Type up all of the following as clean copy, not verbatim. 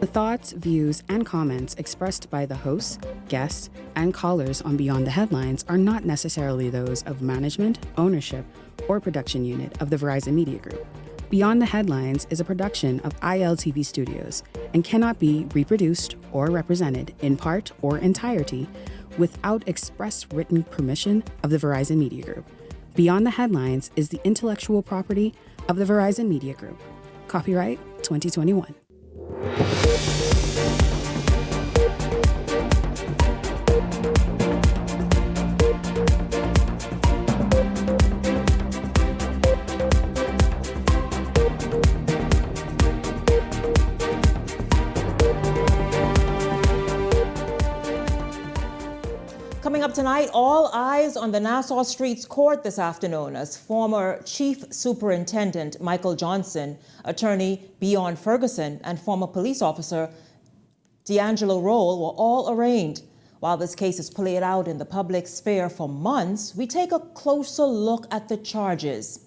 The thoughts, views, and comments expressed by the hosts, guests, and callers on Beyond the Headlines are not necessarily those of management, ownership, or production unit of the Verizon Media Group. Beyond the Headlines is a production of ILTV Studios and cannot be reproduced or represented in part or entirety without express written permission of the Verizon Media Group. Beyond the Headlines is the intellectual property of the Verizon Media Group. Copyright 2021. Coming up tonight, all eyes on the Nassau Streets Court this afternoon as former Chief Superintendent Michael Johnson, attorney Bjorn Ferguson, and former police officer D'Angelo Roll were all arraigned. While this case is played out in the public sphere for months, we take a closer look at the charges.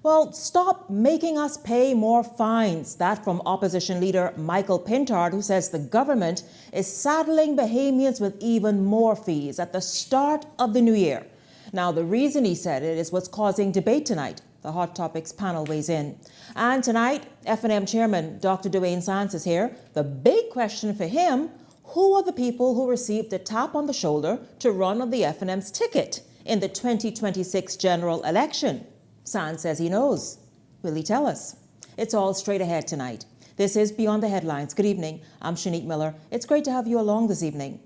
Well, stop making us pay more fines. That from opposition leader Michael Pintard, who says the government is saddling Bahamians with even more fees at the start of the new year. Now, the reason he said it is what's causing debate tonight. The Hot Topics panel weighs in. And tonight, F&M Chairman Dr. Dwayne Sands is here. The big question for him, who are the people who received a tap on the shoulder to run on the F&M's ticket in the 2026 general election? Sands says he knows. Will he tell us? It's all straight ahead tonight. This is Beyond the Headlines. Good evening. I'm Shanique Miller. It's great to have you along this evening.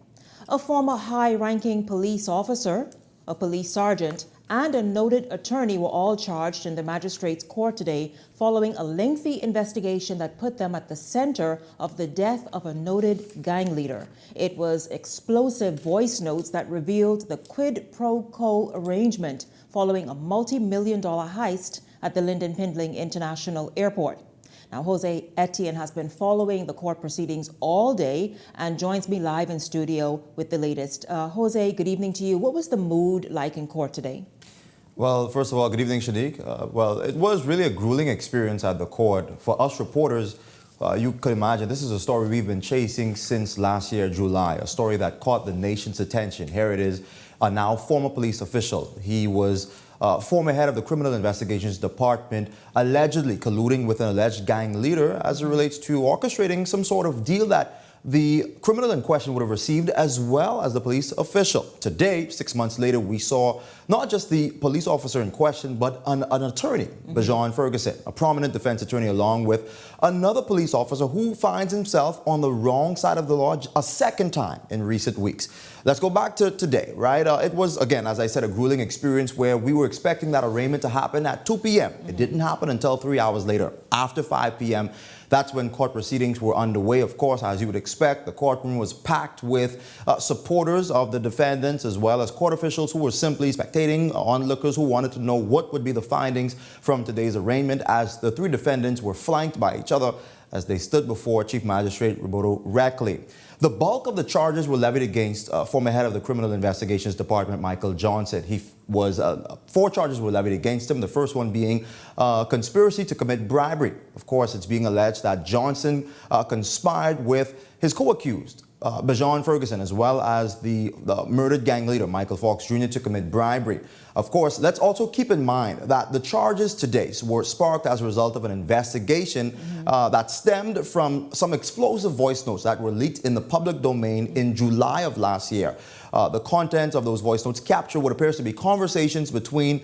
A former high-ranking police officer, a police sergeant, and a noted attorney were all charged in the magistrate's court today following a lengthy investigation that put them at the center of the death of a noted gang leader. It was explosive voice notes that revealed the quid pro quo arrangement following a multi-million-dollar heist at the Lyndon Pindling International Airport. Now, Jose Etienne has been following the court proceedings all day and joins me live in studio with the latest. Jose, good evening to you. What was the mood like in court today? Well, first of all, good evening, Shanique. Well, it was really a grueling experience at the court. For us reporters, you could imagine this is a story we've been chasing since last year, July, a story that caught the nation's attention. Here it is, a now former police official. He was former head of the Criminal Investigations Department, allegedly colluding with an alleged gang leader as it relates to orchestrating some sort of deal that the criminal in question would have received, as well as the police official. Today, 6 months later, we saw not just the police officer in question, but an attorney, Bjorn Ferguson, a prominent defense attorney, along with another police officer who finds himself on the wrong side of the law a second time in recent weeks. Let's go back to today, right? It was, again, as I said, a grueling experience where we were expecting that arraignment to happen at 2 p.m. It didn't happen until 3 hours later, after 5 p.m. That's when court proceedings were underway. Of course, as you would expect, the courtroom was packed with supporters of the defendants, as well as court officials who were simply spectating, onlookers who wanted to know what would be the findings from today's arraignment, as the three defendants were flanked by each other as they stood before Chief Magistrate Roberto Reckley. The bulk of the charges were levied against former head of the Criminal Investigations Department, Michael Johnson. He was 4 charges were levied against him. The first one being conspiracy to commit bribery. Of course, it's being alleged that Johnson conspired with his co-accused, Bjorn Ferguson, as well as the murdered gang leader, Michael Fox Jr., to commit bribery. Of course, let's also keep in mind that the charges today were sparked as a result of an investigation that stemmed from some explosive voice notes that were leaked in the public domain in July of last year. The content of those voice notes capture what appears to be conversations between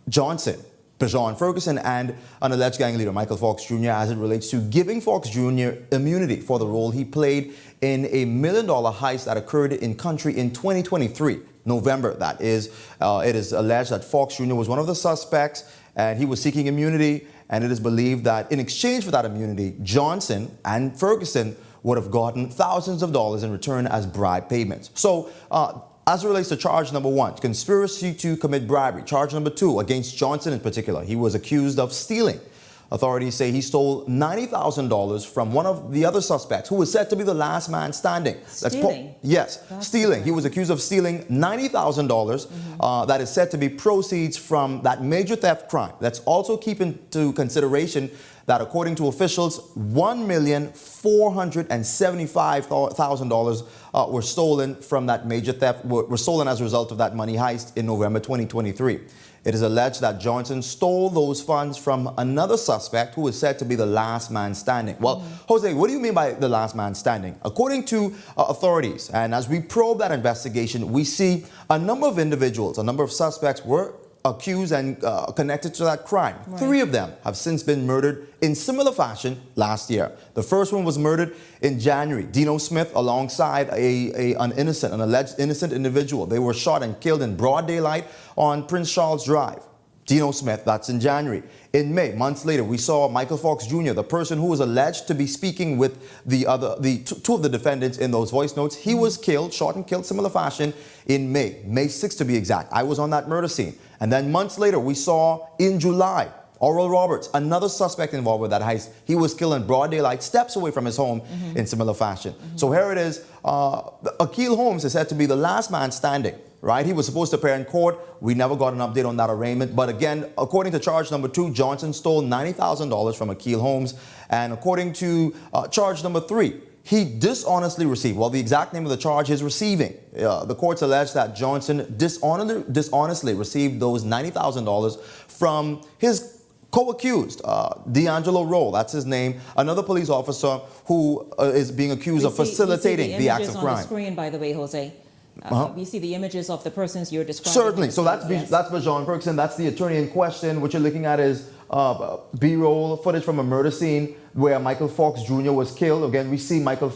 Johnson, Bjorn Ferguson, and an alleged gang leader, Michael Fox Jr., as it relates to giving Fox Jr. immunity for the role he played in a $1 million heist that occurred in country in 2023, November, that is. It is alleged that Fox Jr. was one of the suspects and he was seeking immunity, and it is believed that in exchange for that immunity, Johnson and Ferguson would have gotten thousands of dollars in return as bribe payments. So, as it relates to charge number 1, conspiracy to commit bribery. Charge number 2, against Johnson in particular, he was accused of stealing. Authorities say he stole $90,000 from one of the other suspects, who was said to be the last man standing. Stealing? Yes, That's stealing. He was accused of stealing $90,000 that is said to be proceeds from that major theft crime. Let's also keep into consideration that according to officials, $1,400,000 $475,000 were stolen from that major theft, were stolen as a result of that money heist in November 2023. It is alleged that Johnson stole those funds from another suspect who is said to be the last man standing. Well, Jose, what do you mean by the last man standing? According to authorities, and as we probe that investigation, we see a number of individuals, a number of suspects were accused and connected to that crime. Right. 3 of them have since been murdered in similar fashion last year. The first one was murdered in January. Dino Smith alongside an alleged innocent individual. They were shot and killed in broad daylight on Prince Charles Drive. Dino Smith, that's in January. In May, months later, we saw Michael Fox Jr., the person who was alleged to be speaking with two of the defendants in those voice notes. He was killed, shot and killed, similar fashion, in May 6th to be exact. I was on that murder scene. And then months later, we saw in July, Oral Roberts, another suspect involved with that heist. He was killed in broad daylight, steps away from his home in similar fashion. So here it is. Akil Holmes is said to be the last man standing. Right? He was supposed to appear in court. We never got an update on that arraignment. But again, according to charge number 2, Johnson stole $90,000 from Akil Holmes. And according to charge number 3, he dishonestly received, well, the exact name of the charge is receiving. The courts allege that Johnson dishonestly received those $90,000 from his co-accused, D'Angelo Roll, that's his name, another police officer who is being accused of facilitating the acts of crime. On the screen, by the way, Jose. We see the images of the persons you're describing. Certainly. So that's Bajon Ferguson. That's the attorney in question. What you're looking at is B-roll footage from a murder scene where Michael Fox Jr. was killed. Again, we see Michael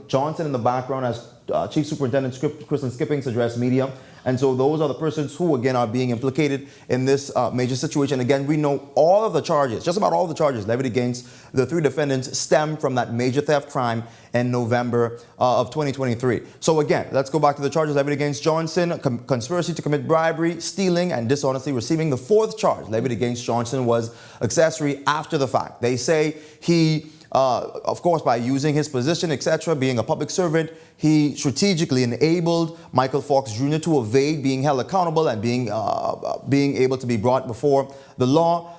Johnson in the background as Chief Superintendent Kristen Skippings addressed media. And so those are the persons who, again, are being implicated in this major situation. Again, we know all of the charges, just about all the charges levied against the 3 defendants stem from that major theft crime in November of 2023. So again, let's go back to the charges levied against Johnson: conspiracy to commit bribery, stealing, and dishonestly receiving. The 4th charge levied against Johnson was accessory after the fact. They say he, of course, by using his position, etc., being a public servant, he strategically enabled Michael Fox Jr. to evade being held accountable and being able to be brought before the law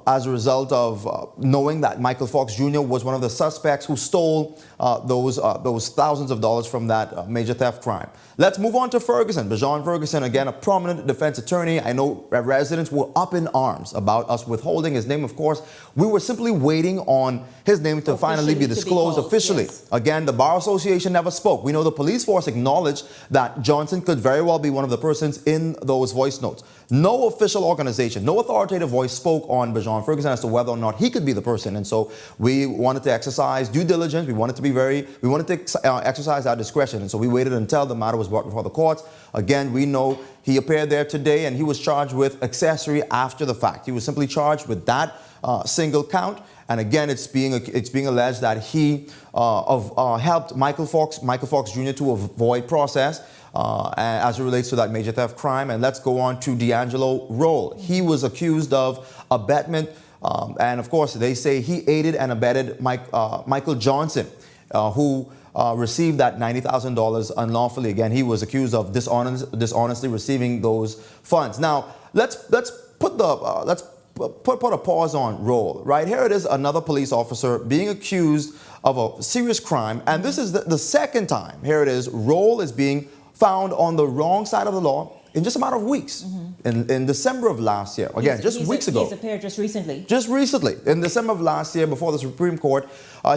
as a result of knowing that Michael Fox Jr. was one of the suspects who stole those thousands of dollars from that major theft crime. Let's move on to Ferguson. Bajon Ferguson, again, a prominent defense attorney. I know residents were up in arms about us withholding his name. Of course, we were simply waiting on his name to finally be disclosed officially. Yes. Again, the Bar Association never spoke. We know the police force acknowledged that Johnson could very well be one of the persons in those voice notes. No official organization, no authoritative voice spoke on Bajon Ferguson as to whether or not he could be the person. And so we wanted to exercise due diligence. We wanted to exercise our discretion. And so we waited until the matter was brought before the courts. Again, we know he appeared there today and he was charged with accessory after the fact. He was simply charged with that single count. And again, it's being alleged that he helped Michael Fox Jr. to avoid process as it relates to that major theft crime. And let's go on to D'Angelo Roll. He was accused of abetment. And of course, they say he aided and abetted Michael Johnson, who received that $90,000 unlawfully. Again, he was accused of dishonestly receiving those funds. Now, let's put a pause on Roll. Right here, it is another police officer being accused of a serious crime, and this is the second time. Here it is. Roll is being found on the wrong side of the law in just a matter of weeks. In December of last year, again, weeks ago. He's appeared just recently. Just recently, in December of last year, before the Supreme Court,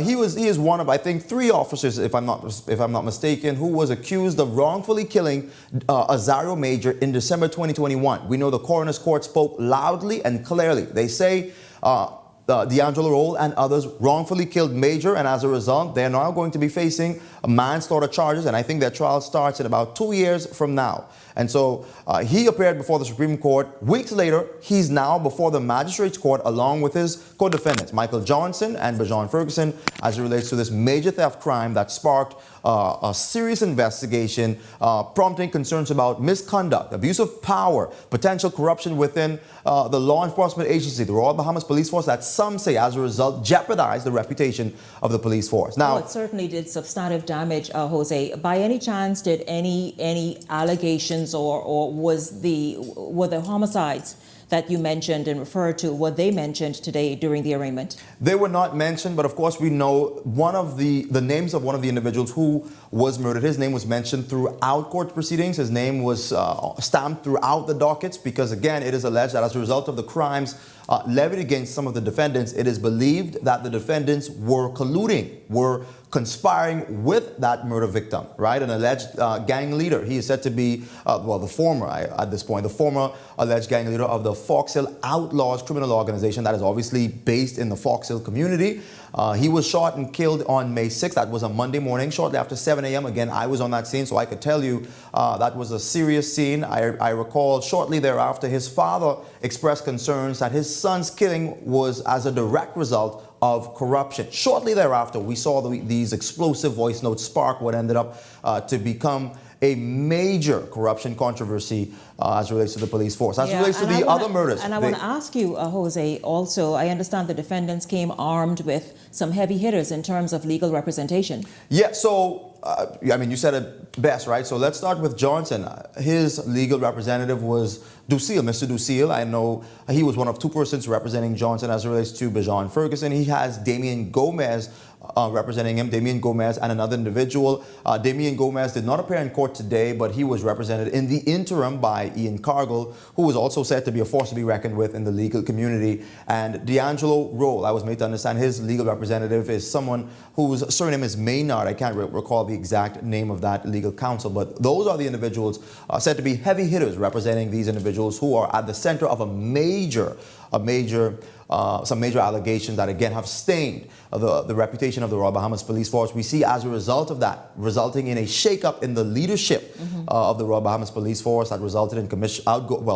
he is one of, I think, 3 officers, if I'm not mistaken, who was accused of wrongfully killing Azario Major in December 2021. We know the coroner's court spoke loudly and clearly. They say D'Angelo Roll and others wrongfully killed Major, and as a result, they're now going to be facing manslaughter charges, and I think their trial starts in about 2 years from now. And so he appeared before the Supreme Court. Weeks later, he's now before the magistrate's court along with his co-defendants, Michael Johnson and Bajon Ferguson, as it relates to this major theft crime that sparked a serious investigation, prompting concerns about misconduct, abuse of power, potential corruption within the law enforcement agency, the Royal Bahamas Police Force, that some say as a result jeopardized the reputation of the police force. Now, well, it certainly did substantive damage, Jose. By any chance, did any allegations or were the homicides that you mentioned and referred to, were they mentioned today during the arraignment? They were not mentioned, but of course we know one of the names of one of the individuals who was murdered. His name was mentioned throughout court proceedings. His name was stamped throughout the dockets because, again, it is alleged that as a result of the crimes levied against some of the defendants, it is believed that the defendants were colluding, were conspiring with that murder victim, right? An alleged gang leader. He is said to be, the former alleged gang leader of the Fox Hill Outlaws criminal organization that is obviously based in the Fox Hill community. He was shot and killed on May 6th. That was a Monday morning, shortly after 7 a.m. Again, I was on that scene, so I could tell you that was a serious scene. I recall shortly thereafter, his father expressed concerns that his son's killing was as a direct result of corruption. Shortly thereafter, we saw these explosive voice notes spark what ended up to become a major corruption controversy as it relates to the police force. As it relates to the other murders. And I want to ask you, Jose, also, I understand the defendants came armed with some heavy hitters in terms of legal representation. Yeah, so, you said it best, right? So let's start with Johnson. His legal representative was Ducille, Mr. Ducille. I know he was one of two persons representing Johnson as it relates to Bajon Ferguson. He has Damian Gomez representing him, Damian Gomez and another individual. Damian Gomez did not appear in court today, but he was represented in the interim by Ian Cargill, who was also said to be a force to be reckoned with in the legal community. And D'Angelo Roll, I was made to understand his legal representative is someone whose surname is Maynard. I can't recall the exact name of that legal counsel, but those are the individuals said to be heavy hitters representing these individuals who are at the center of some major allegations that again have stained the reputation of the Royal Bahamas Police Force. We see as a result of that, resulting in a shakeup in the leadership of the Royal Bahamas Police Force that resulted in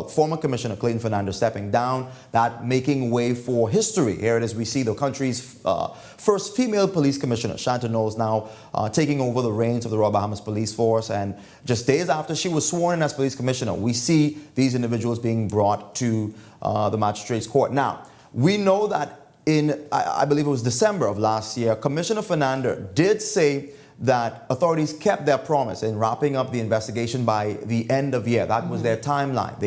former Commissioner Clayton Fernandez stepping down, that making way for history. Here it is, we see the country's first female police commissioner, Shanta Knowles, now taking over the reins of the Royal Bahamas Police Force. And just days after she was sworn in as police commissioner, we see these individuals being brought to the magistrate's court. Now, we know that I believe it was December of last year, Commissioner Fernandez did say that authorities kept their promise in wrapping up the investigation by the end of year. That was their timeline.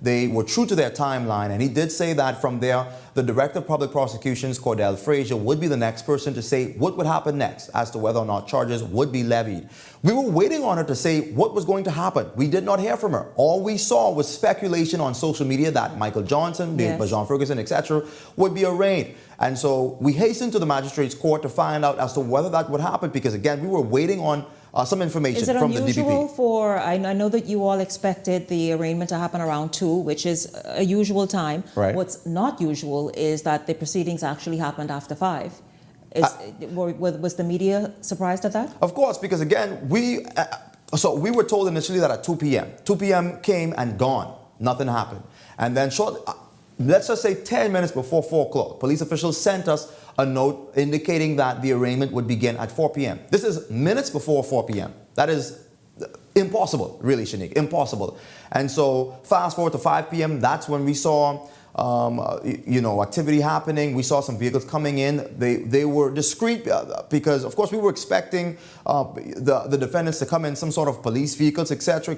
They were true to their timeline, and he did say that from there, the Director of Public Prosecutions, Cordell Frazier, would be the next person to say what would happen next as to whether or not charges would be levied. We were waiting on her to say what was going to happen. We did not hear from her. All we saw was speculation on social media that Michael Johnson, Bajon Ferguson, etc., would be arraigned. And so we hastened to the magistrate's court to find out as to whether that would happen, because again, we were waiting on some information from the DPP. Is it unusual I know that you all expected the arraignment to happen around 2, which is a usual time. Right. What's not usual is that the proceedings actually happened after 5. Was the media surprised at that? Of course, because again, we were told initially that at 2 p.m. 2 p.m. came and gone. Nothing happened. And then let's just say 10 minutes before 4 o'clock, police officials sent us a note indicating that the arraignment would begin at 4 p.m. This is minutes before 4 p.m. That is impossible, really, Shanique, impossible. And so fast forward to 5 p.m., that's when we saw activity happening. We saw some vehicles coming in. They were discreet because, of course, we were expecting the defendants to come in some sort of police vehicles, etc.,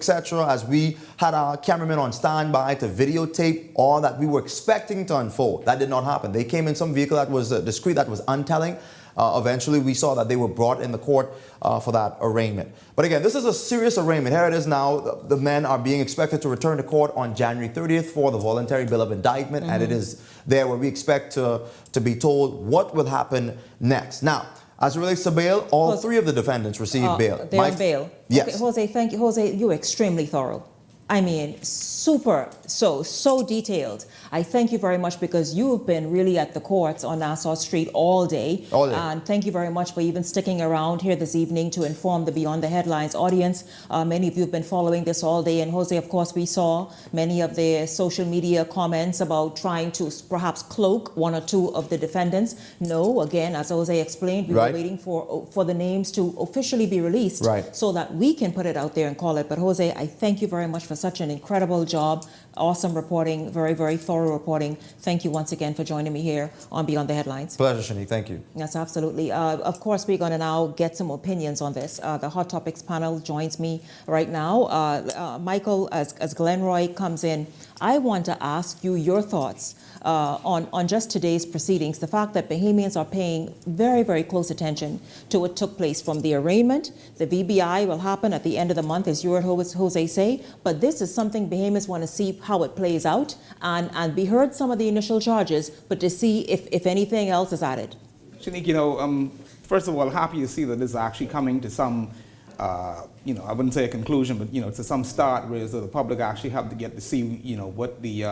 as we had our cameramen on standby to videotape all that we were expecting to unfold. That did not happen. They came in some vehicle that was discreet, that was untelling. Eventually, we saw that they were brought in the court for that arraignment. But again, this is a serious arraignment. Here it is now. The men are being expected to return to court on January 30th for the voluntary bill of indictment. And it is there where we expect to be told what will happen next. Now, as it relates to bail, all 3 of the defendants received bail. They're on bail. Yes. Okay, Jose, thank you. Jose, you were extremely thorough. I mean, so detailed. I thank you very much because you've been really at the courts on Nassau Street all day. And thank you very much for even sticking around here this evening to inform the Beyond the Headlines audience. Many of you have been following this all day. And Jose, of course, we saw many of the social media comments about trying to perhaps cloak 1 or 2 of the defendants. No, again, as Jose explained, we were waiting for the names to officially be released so that we can put it out there and call it. But Jose, I thank you very much for such an incredible job. Awesome reporting, very, very thorough reporting. Thank you once again for joining me here on Beyond the Headlines. Pleasure, Shanique. Thank you. Yes, absolutely. Of course, we're going to now get some opinions on this. The Hot Topics panel joins me right now. Michael, as Glenroy comes in, I want to ask you your thoughts on just today's proceedings, the fact that Bahamians are paying very, very close attention to what took place from the arraignment. The VBI will happen at the end of the month, as you heard Jose say, but this is something Bahamians want to see how it plays out, and we heard some of the initial charges, but to see if anything else is added. Shanique, first of all, happy to see that this is actually coming to some, I wouldn't say a conclusion, but, to some start where so the public actually have to get to see, what the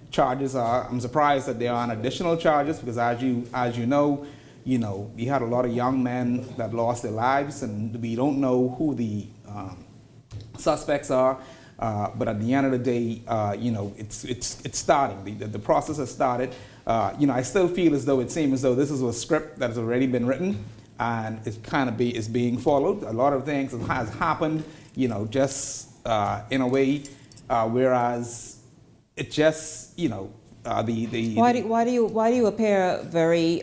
charges are. I'm surprised that there aren't additional charges because as you know, we had a lot of young men that lost their lives, and we don't know who the suspects are. But at the end of the day, it's starting. The process has started. I still feel as though it seems as though this is a script that has already been written, and it's kind of is being followed. A lot of things has happened, just in a way, whereas it just, why do you appear very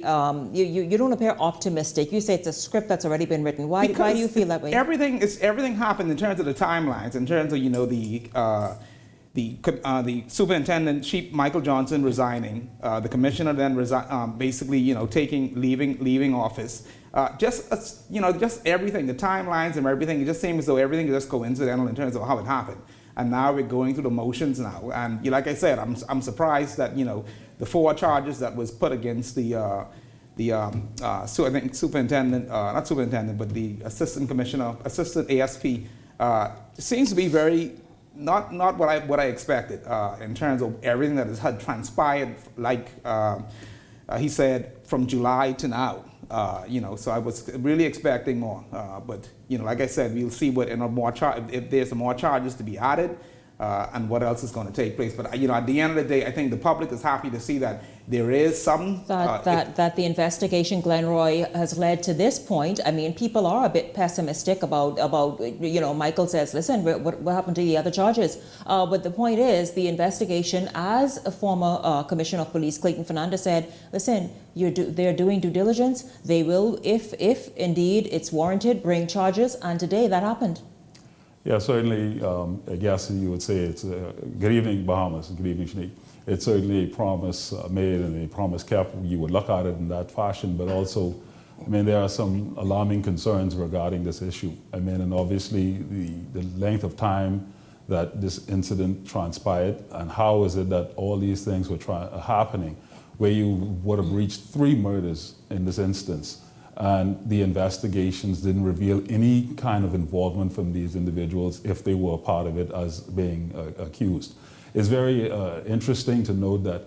you don't appear optimistic? You say it's a script that's already been written. Why do you feel that way? Everything happened in terms of the timelines, in terms of the superintendent Chief Michael Johnson resigning, the commissioner then basically leaving office. Just everything, the timelines and everything. It just seems as though everything is just coincidental in terms of how it happened. And now we're going through the motions now. And like I said, I'm surprised that, the 4 charges that was put against I think superintendent, not superintendent, but the assistant commissioner, assistant ASP, seems to be very, not what I expected in terms of everything that had transpired, like he said, from July to now. So I was really expecting more, but like I said, we'll see what if there's more charges to be added, and what else is going to take place. But at the end of the day, I think the public is happy to see that there is some that the investigation, Glenroy, has led to this point. I mean, people are a bit pessimistic about Michael says, listen, what happened to the other charges? But the point is, the investigation, as a former Commissioner of Police Clayton Fernandez said, listen, they're doing due diligence. They will, if indeed it's warranted, bring charges. And today that happened. Yeah, certainly, I guess you would say it's good evening, Bahamas, and good evening, Shanique. It's certainly a promise made and a promise kept. You would look at it in that fashion, but also, there are some alarming concerns regarding this issue. And obviously the length of time that this incident transpired, and how is it that all these things were happening, where you would have reached 3 murders in this instance, and the investigations didn't reveal any kind of involvement from these individuals if they were a part of it as being accused. It's very interesting to note that,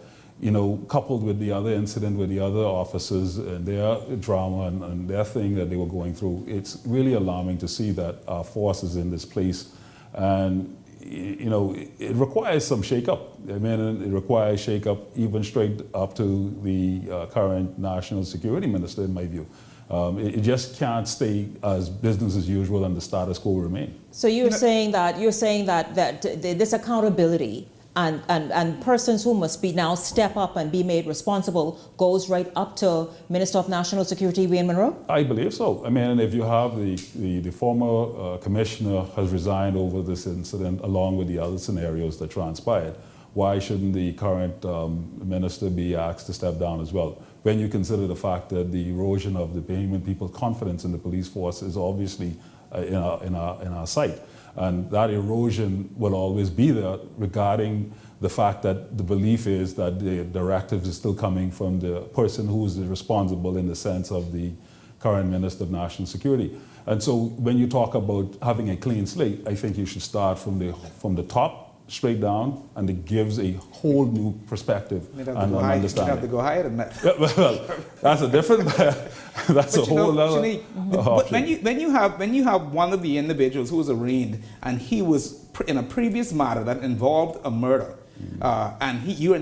coupled with the other incident with the other officers and their drama and their thing that they were going through, it's really alarming to see that our force is in this place. And, it requires some shake-up. It requires shake-up even straight up to the current National Security Minister, in my view. It just can't stay as business as usual and the status quo remain. So you're saying that this accountability and persons who must be now step up and be made responsible goes right up to Minister of National Security Wayne Munro? I believe so. If you have the former commissioner has resigned over this incident along with the other scenarios that transpired, why shouldn't the current minister be asked to step down as well? When you consider the fact that the erosion of the Bahamian people's confidence in the police force is obviously in our sight. And that erosion will always be there regarding the fact that the belief is that the directives is still coming from the person who is responsible in the sense of the current Minister of National Security. And so when you talk about having a clean slate, I think you should start from the top straight down, and it gives a whole new perspective and understanding. You have to go higher than that. Yeah, well, that's a different. That's a whole other. But when you have one of the individuals who was arraigned, and he was in a previous matter that involved a murder, and you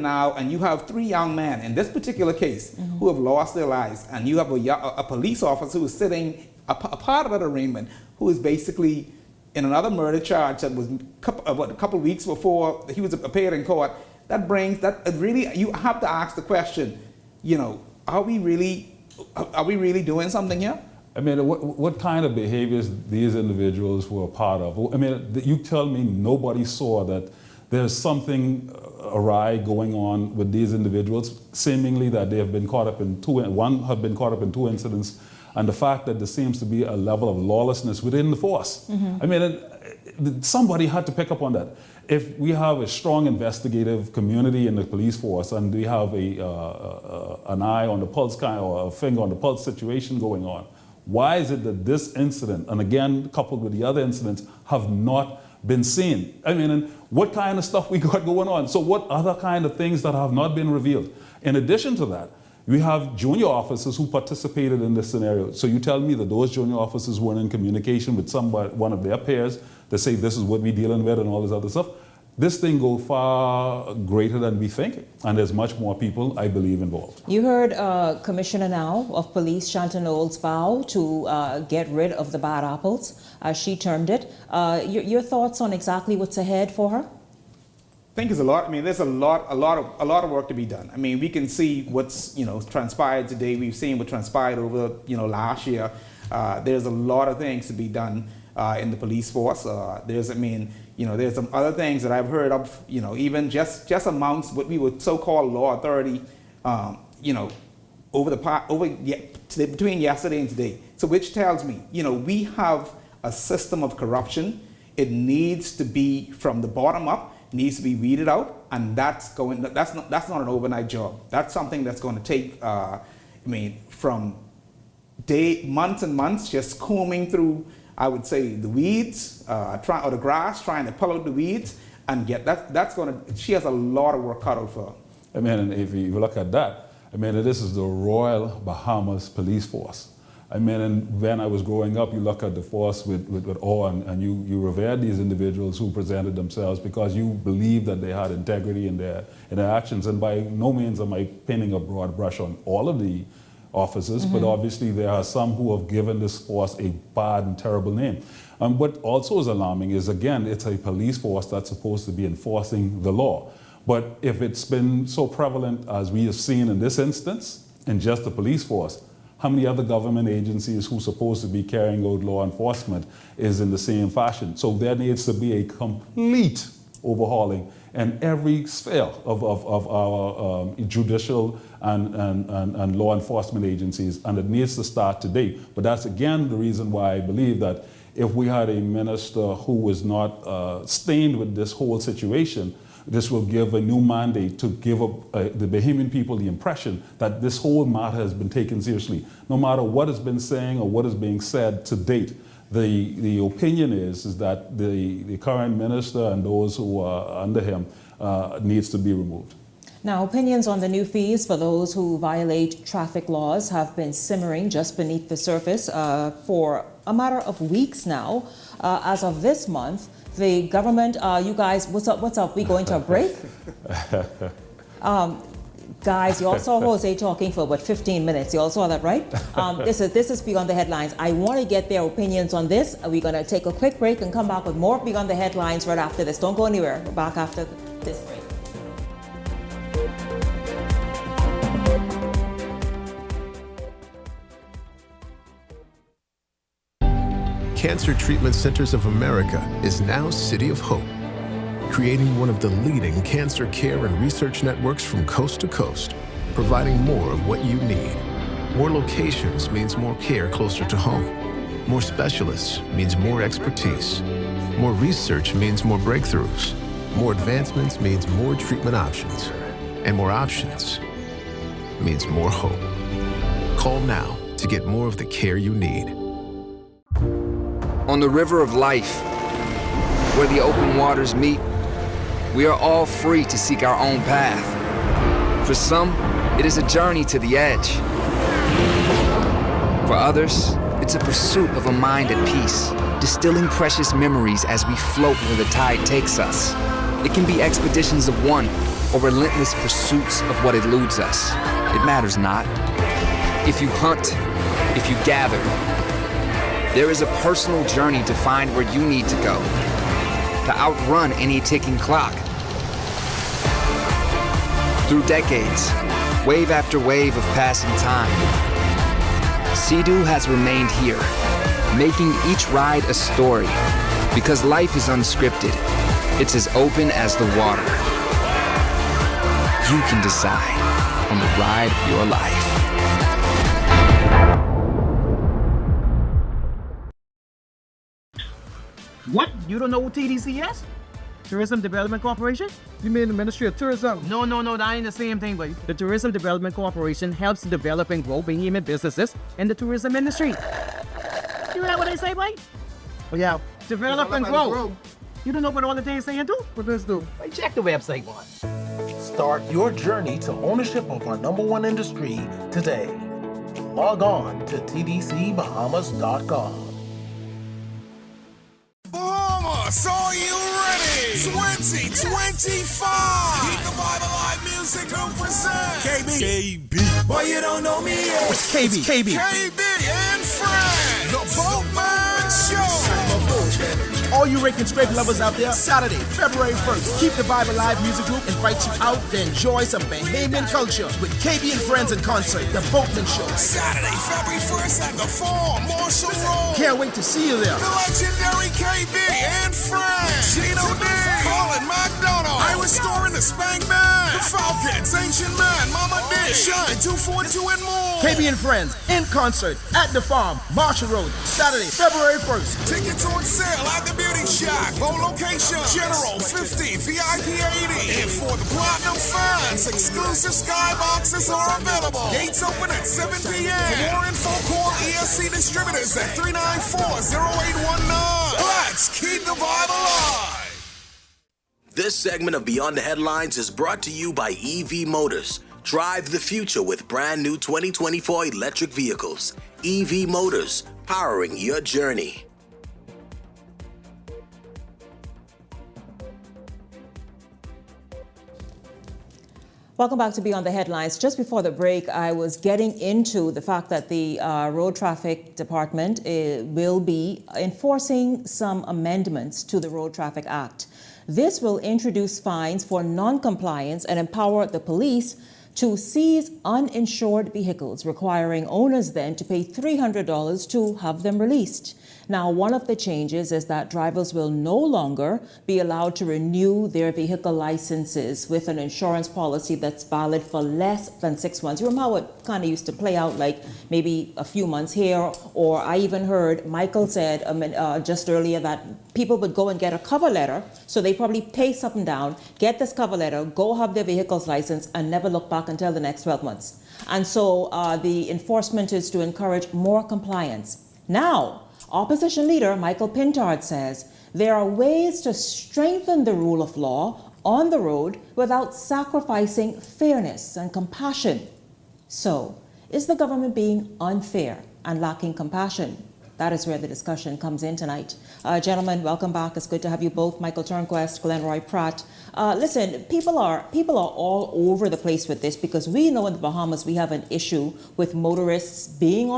have 3 young men in this particular case who have lost their lives, and you have a police officer who is sitting a part of that arraignment who is basically in another murder charge that was a couple weeks before he was appeared in court. Really, you have to ask the question, are we really doing something here? I mean, what kind of behaviors these individuals were a part of? I mean, you tell me nobody saw that there's something awry going on with these individuals, seemingly that they have been caught up in one have been caught up in 2 incidents, and the fact that there seems to be a level of lawlessness within the force. I mean, somebody had to pick up on that. If we have a strong investigative community in the police force and we have an eye on the pulse or a finger on the pulse situation going on, why is it that this incident, and again coupled with the other incidents, have not been seen? I mean, and what kind of stuff we got going on? So what other kind of things that have not been revealed? In addition to that, we have junior officers who participated in this scenario. So you tell me that those junior officers weren't in communication with one of their peers to say this is what we're dealing with and all this other stuff? This thing goes far greater than we think, and there's much more people, I believe, involved. You heard Commissioner now of Police Shanta Knowles vow to get rid of the bad apples, as she termed it. Your thoughts on exactly what's ahead for her? I think it's a lot. I mean, there's a lot of work to be done. I mean, we can see what's transpired today. We've seen what transpired over last year. There's a lot of things to be done in the police force. There's some other things that I've heard of. Even just amongst what we would so-called law authority. Between yesterday and today. So which tells me, we have a system of corruption. It needs to be from the bottom up. Needs to be weeded out, and that's not an overnight job. That's something that's going to take, from months and months, just combing through, I would say, the weeds, or the grass, trying to pull out the weeds, and get that. She has a lot of work cut out for her. I mean, and if you look at that, I mean, this is the Royal Bahamas Police Force. I mean, and when I was growing up, you look at the force with awe, and you revered these individuals who presented themselves because you believed that they had integrity in their actions. And by no means am I painting a broad brush on all of the officers, but obviously there are some who have given this force a bad and terrible name. What also is alarming is, again, it's a police force that's supposed to be enforcing the law. But if it's been so prevalent as we have seen in this instance, in just the police force, how many other government agencies who are supposed to be carrying out law enforcement is in the same fashion? So there needs to be a complete overhauling in every sphere of our judicial and law enforcement agencies, and it needs to start today. But that's again the reason why I believe that if we had a minister who was not stained with this whole situation, this will give a new mandate to give the Bahamian people the impression that this whole matter has been taken seriously. No matter what has been saying or what is being said to date, the opinion is that the current minister and those who are under him needs to be removed. Now, opinions on the new fees for those who violate traffic laws have been simmering just beneath the surface for a matter of weeks now. As of this month, the government, you guys, what's up? We going to a break? Guys, you all saw Jose talking for about 15 minutes. You all saw that, right? This is Beyond the Headlines. I want to get their opinions on this. We're going to take a quick break and come back with more Beyond the Headlines right after this. Don't go anywhere. We're back after this break. Cancer Treatment Centers of America is now City of Hope, creating one of the leading cancer care and research networks from coast to coast, providing more of what you need. More locations means more care closer to home. More specialists means more expertise. More research means more breakthroughs. More advancements means more treatment options. And more options means more hope. Call now to get more of the care you need. On the river of life, where the open waters meet, we are all free to seek our own path. For some, it is a journey to the edge. For others, it's a pursuit of a mind at peace, distilling precious memories as we float where the tide takes us. It can be expeditions of one or relentless pursuits of what eludes us. It matters not. If you hunt, if you gather, There is a personal journey to find where you need to go, to outrun any ticking clock. Through decades, wave after wave of passing time, Sea-Doo has remained here, making each ride a story. Because life is unscripted, it's as open as the water. You can decide on the ride of your life. What? You don't know what TDC is? Tourism Development Corporation? You mean the Ministry of Tourism? No, that ain't the same thing, but the Tourism Development Corporation helps to develop and grow behemoth businesses in the tourism industry. You hear what they say, boy? Oh, yeah. Develop and grow. You don't know what all the things saying do? What does do? Well, check the website, boy. Start your journey to ownership of our #1 industry today. Log on to tdcbahamas.com. Bahamas, are you ready? 2025! Keep the Bible Live Music Group present KB. Boy, you don't know me yet. KB and friends. The Boatman Show. All you Rick and Scrape lovers out there, Saturday, February 1st, Keep the Bible Live Music Group invites you out to enjoy some Bahamian culture with KB and Friends in concert, The Boatman Show. Saturday, February 1st at the Farm, Marshall Road. Can't wait to see you there. The legendary KB and Friends. Gino D. Colin McDonald. Irish Store in the Spank Man. The Falcons, Ancient Man, Mama D. Shine 242 and more. KB and Friends in concert at the Farm, Marshall Road, Saturday, February 1st. Tickets on sale at the Beauty Shack. Low location, General 50, VIP 80. And for the Platinum fans, exclusive skyboxes are available. Gates open at 7 p.m. For more info, call ESC Distributors at 394-0819. Let's keep the Bible alive. This segment of Beyond the Headlines is brought to you by EV Motors. Drive the future with brand new 2024 electric vehicles. EV Motors, powering your journey. Welcome back to Beyond the Headlines. Just before the break, I was getting into the fact that the Road Traffic Department will be enforcing some amendments to the Road Traffic Act. This will introduce fines for non-compliance and empower the police to seize uninsured vehicles, requiring owners then to pay $300 to have them released. Now, one of the changes is that drivers will no longer be allowed to renew their vehicle licenses with an insurance policy that's valid for less than 6 months. You remember how it kind of used to play out, like maybe a few months here, or I even heard Michael said just earlier that people would go and get a cover letter, so they probably pay something down, get this cover letter, go have their vehicle's license, and never look back until the next 12 months. And so the enforcement is to encourage more compliance. Now, Opposition leader Michael Pintard says there are ways to strengthen the rule of law on the road without sacrificing fairness and compassion. So, is the government being unfair and lacking compassion? That is where the discussion comes in tonight. Gentlemen, welcome back. It's good to have you both. Michael Turnquest, Glenroy Pratt. Listen, people are all over the place with this because we know in the Bahamas we have an issue with motorists being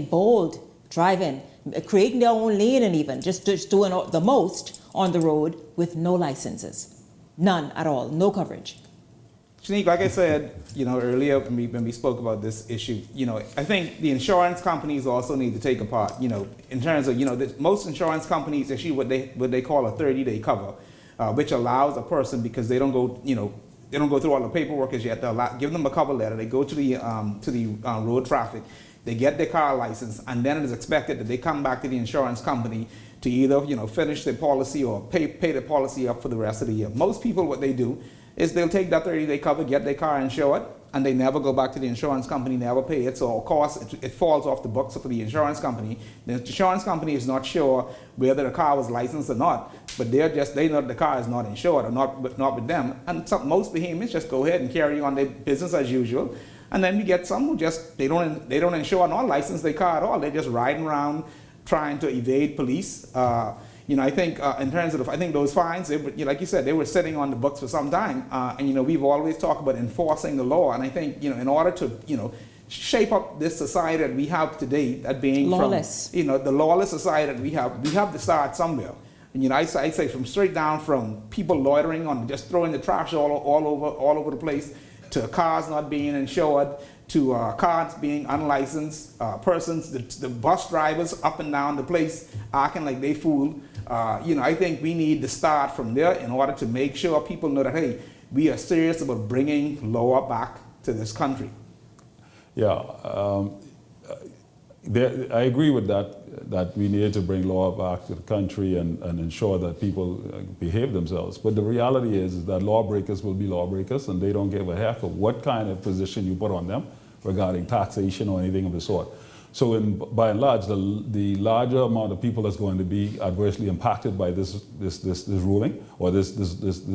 bold, driving, creating their own lane and even just doing the most on the road with no licenses. None at all, no coverage. Shanique, like I said, earlier when we spoke about this issue, I think the insurance companies also need to take a part, in terms of, most insurance companies issue what they call a 30-day cover, which allows a person, because they don't go, they don't go through all the paperwork as yet. They'll give them a cover letter. They go to the road traffic. They get their car license, and then it is expected that they come back to the insurance company to either, finish their policy or pay the policy up for the rest of the year. Most people, what they do is they'll take that 30-day cover, get their car insured, and they never go back to the insurance company, never pay it. So of course it falls off the books for the insurance company. The insurance company is not sure whether the car was licensed or not, but they know the car is not insured or not with them. And most behemoths just go ahead and carry on their business as usual. And then we get some who just they don't insure nor license their car at all. They're just riding around trying to evade police. I think in terms of those fines, like you said, they were sitting on the books for some time. And we've always talked about enforcing the law. And I think in order to shape up this society that we have today, that being lawless. From, the lawless society that we have to start somewhere. And I say from straight down from people loitering on, just throwing the trash all over the place, to cars not being insured, to cars being unlicensed, persons, the bus drivers up and down the place acting like they fool. I think we need to start from there in order to make sure people know that, hey, we are serious about bringing law back to this country. Yeah, I agree with that we need to bring law back to the country and ensure that people behave themselves. But the reality is that lawbreakers will be lawbreakers, and they don't give a heck of what kind of position you put on them regarding taxation or anything of the sort. So by and large, the larger amount of people that's going to be adversely impacted by this ruling or this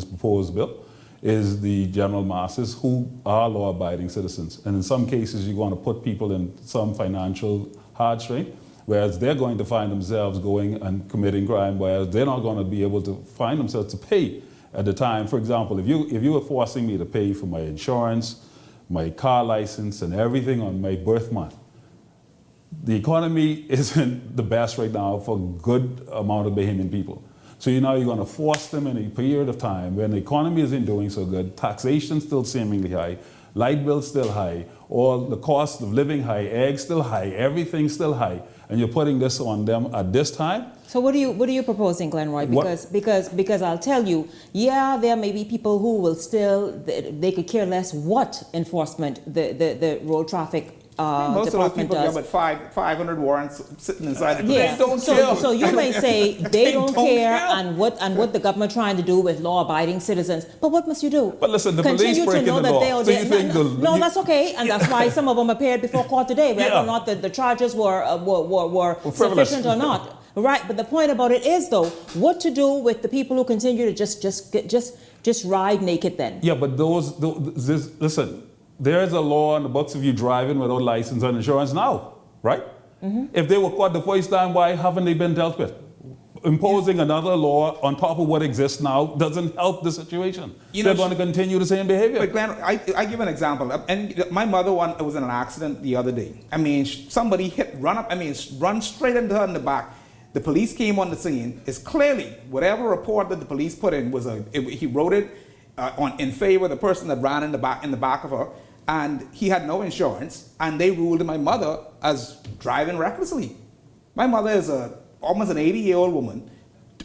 proposed bill is the general masses who are law-abiding citizens. And in some cases, you're going to put people in some financial hard strain, whereas they're going to find themselves going and committing crime, whereas they're not going to be able to find themselves to pay at the time. For example, if you were forcing me to pay for my insurance, my car license, and everything on my birth month, the economy isn't the best right now for a good amount of Bahamian people. So you're going to force them in a period of time when the economy isn't doing so good, taxation still seemingly high, light bills still high, all the cost of living high, eggs still high, everything's still high, and you're putting this on them at this time. So what are you proposing, Glenroy? Because I'll tell you, yeah, there may be people who will still, they could care less what enforcement the road traffic most department of those people does. have about 500 warrants sitting inside the Yeah. They don't care. So you may say they don't care, care. and what the government trying to do with law-abiding citizens. But what must you do? But listen, the Continue police to breaking know the that law. they are So you there. think No, that's okay, and that's why some of them appeared before court today, whether Yeah. or not the charges were frivolous. sufficient or not. Right, but the point about it is, though, what to do with the people who continue to just ride naked then? Yeah, but listen, there is a law on the books of you driving without license and insurance now, right? Mm-hmm. If they were caught the first time, why haven't they been dealt with? Imposing another law on top of what exists now doesn't help the situation. They're going to continue the same behavior. But Glenn, I give an example. And my mother was in an accident the other day. I mean, somebody run straight into her in the back. The police came on the scene. It's clearly whatever report that the police put in he wrote it in favor of the person that ran in the back of her, and he had no insurance, and they ruled my mother as driving recklessly. My mother is almost an 80-year-old woman,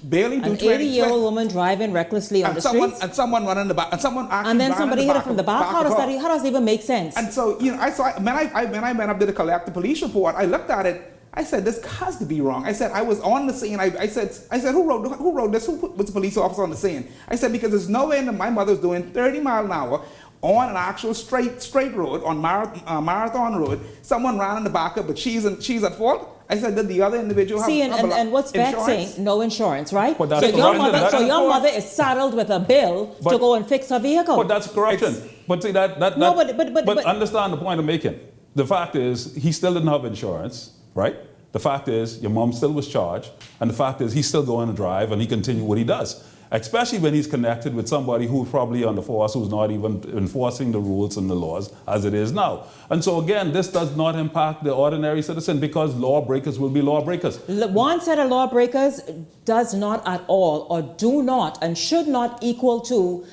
barely do 20. An 80-year-old woman driving recklessly on the streets, and someone running the back, and someone actually and then ran somebody in the hit her from the back. How does that even make sense? And so when I went up there to collect the police report, I looked at it. I said, this has to be wrong. I said, I was on the scene. I said, who wrote this? Who was the police officer on the scene? I said, because there's no way that my mother's doing 30 miles an hour on an actual straight road, on Marathon Road. Someone ran in the back of, but she's at fault. I said, did the other individual have and what's Beth insurance? saying? No insurance, right? But So your mother is saddled with a bill to go and fix her vehicle. But that's corruption. But see but understand the point I'm making. The fact is, he still didn't have insurance, right? The fact is, your mom still was charged, and the fact is, he's still going to drive, and he continued what he does. Especially when he's connected with somebody who's probably on the force, who's not even enforcing the rules and the laws as it is now. And so again, this does not impact the ordinary citizen because lawbreakers will be lawbreakers. One set of lawbreakers does not at all, or do not, and should not equal to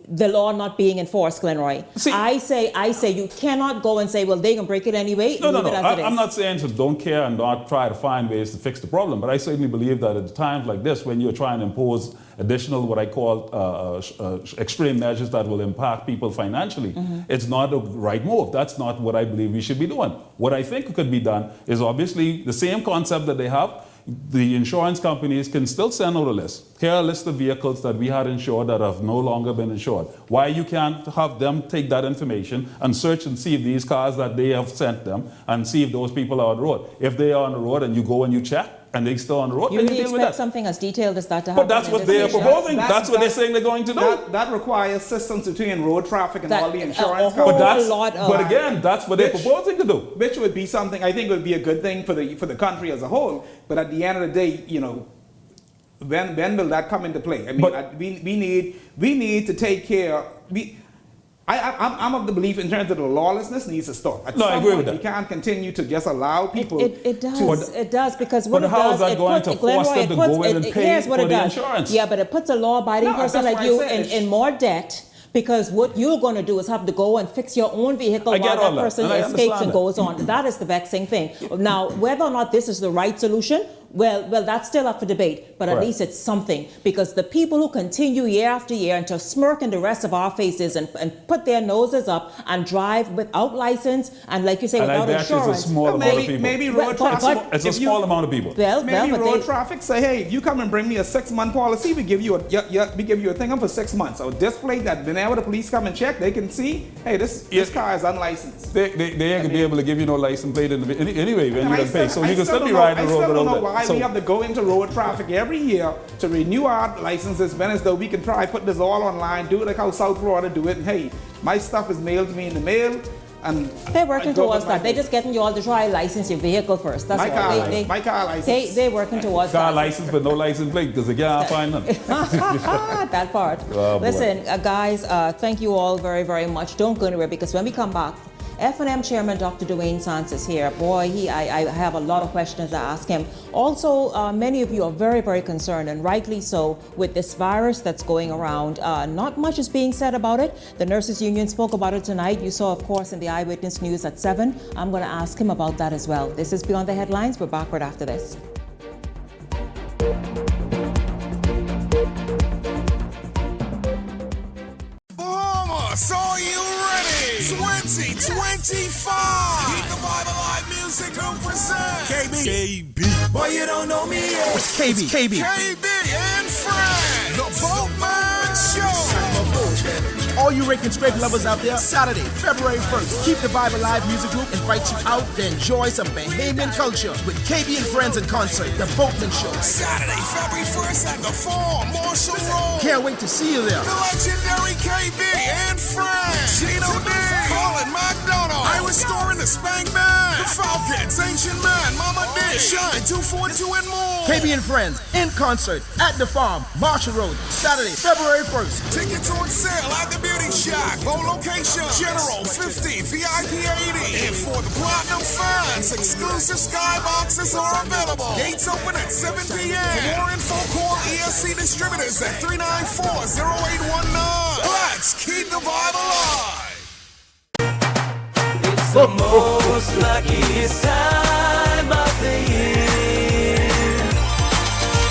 the law not being enforced, Glenroy. See, I say you cannot go and say, well, they can break it anyway. No. I'm not saying to don't care and not try to find ways to fix the problem, but I certainly believe that at times like this, when you're trying to impose additional what I call extreme measures that will impact people financially, it's not a right move. That's not what I believe we should be doing. What I think could be done is obviously the same concept that they have. The insurance companies can still send out a list. Here are a list of vehicles that we had insured that have no longer been insured. Why you can't have them take that information and search and see if these cars that they have sent them and see if those people are on the road. If they are on the road and you go and you check and they're still on the road, you then really you deal with expect that. something as detailed as that to happen? But that's what they're proposing. That's what they're saying they're going to do. That requires systems between road traffic and all the insurance companies. But again, that's what they're proposing to do. Which would be something I think would be a good thing for the country as a whole. But at the end of the day, when will that come into play? I mean, we need to take care. I'm of the belief in terms of the lawlessness needs to stop. At No, I some agree point, with that. We can't continue to just allow people. It does because what But it how does, is that it going puts, to force them to go in and pay here's what for it the does. insurance? Yeah, but it puts a law-abiding No, person that's like why I you said in more debt. Because what you're going to do is have to go and fix your own vehicle I get while all that that, person and I escapes understand and that. goes on. That is the vexing thing. Now, whether or not this is the right solution, well, that's still up for debate. But at Correct. least it's something. Because the people who continue year after year and to smirk in the rest of our faces and put their noses up and drive without license and, like you say, And without I bet you insurance. it's a small amount of people. Maybe road But- traffic. It's a if you- small amount of people. Maybe but road they- traffic say, hey, if you come and bring me a 6-month policy, we give you a thing up for 6 months. So display that whenever the police come and check, they can see, hey, this car is unlicensed. They ain't gonna be able to give you no license plate anyway when And you I don't pay. still- So I you can still still be don't know- riding the road I still don't without know that. why So- we have to go into road traffic every year to renew our licenses when as though we can try put this all online, do it like how South Florida do it, and hey, my stuff is mailed to me in the mail, and They're working I go towards with my that. They're just getting you all to try license your vehicle first. That's My all. car license. My car license. They're working towards Car that. license but no license plate because they can't find them. That part. Oh, boy. Listen, guys, thank you all very, very much. Don't go anywhere because when we come back, F&M Chairman Dr. Dwayne Sands is here. Boy, I have a lot of questions to ask him. Also, many of you are very, very concerned, and rightly so, with this virus that's going around. Not much is being said about it. The Nurses Union spoke about it tonight. You saw, of course, in the Eyewitness News at 7. I'm going to ask him about that as well. This is Beyond the Headlines. We're backward after this. Bahamas, are you ready? 2025. Keep the Bible Live Music Group present KB. Boy, you don't know me yet. KB. KB and friends. The Boatman Show. All you Rick and Scrape lovers out there, Saturday, February 1st, Keep the Bible Live Music Group invites you out to enjoy some Bahamian culture with KB and Friends in concert, The Boatman Show. Saturday, February 1st at the Farm, Marshall Road. Can't wait to see you there. The legendary KB and friends. Gino D. Colin McDonald. Irish Story, the Spank Man. The Falcons, Ancient Man, Mama D. Shine 242 and more. KB and Friends in concert at the Farm, Marshall Road, Saturday, February 1st. Tickets on sale at the Beauty Shack. Low location. General 50, VIP 80. And for the Platinum fans, exclusive skyboxes are available. Gates open at 7 p.m. For more info, call ESC Distributors at 394-0819. Let's keep the vibe alive. It's the most luckiest time of the year.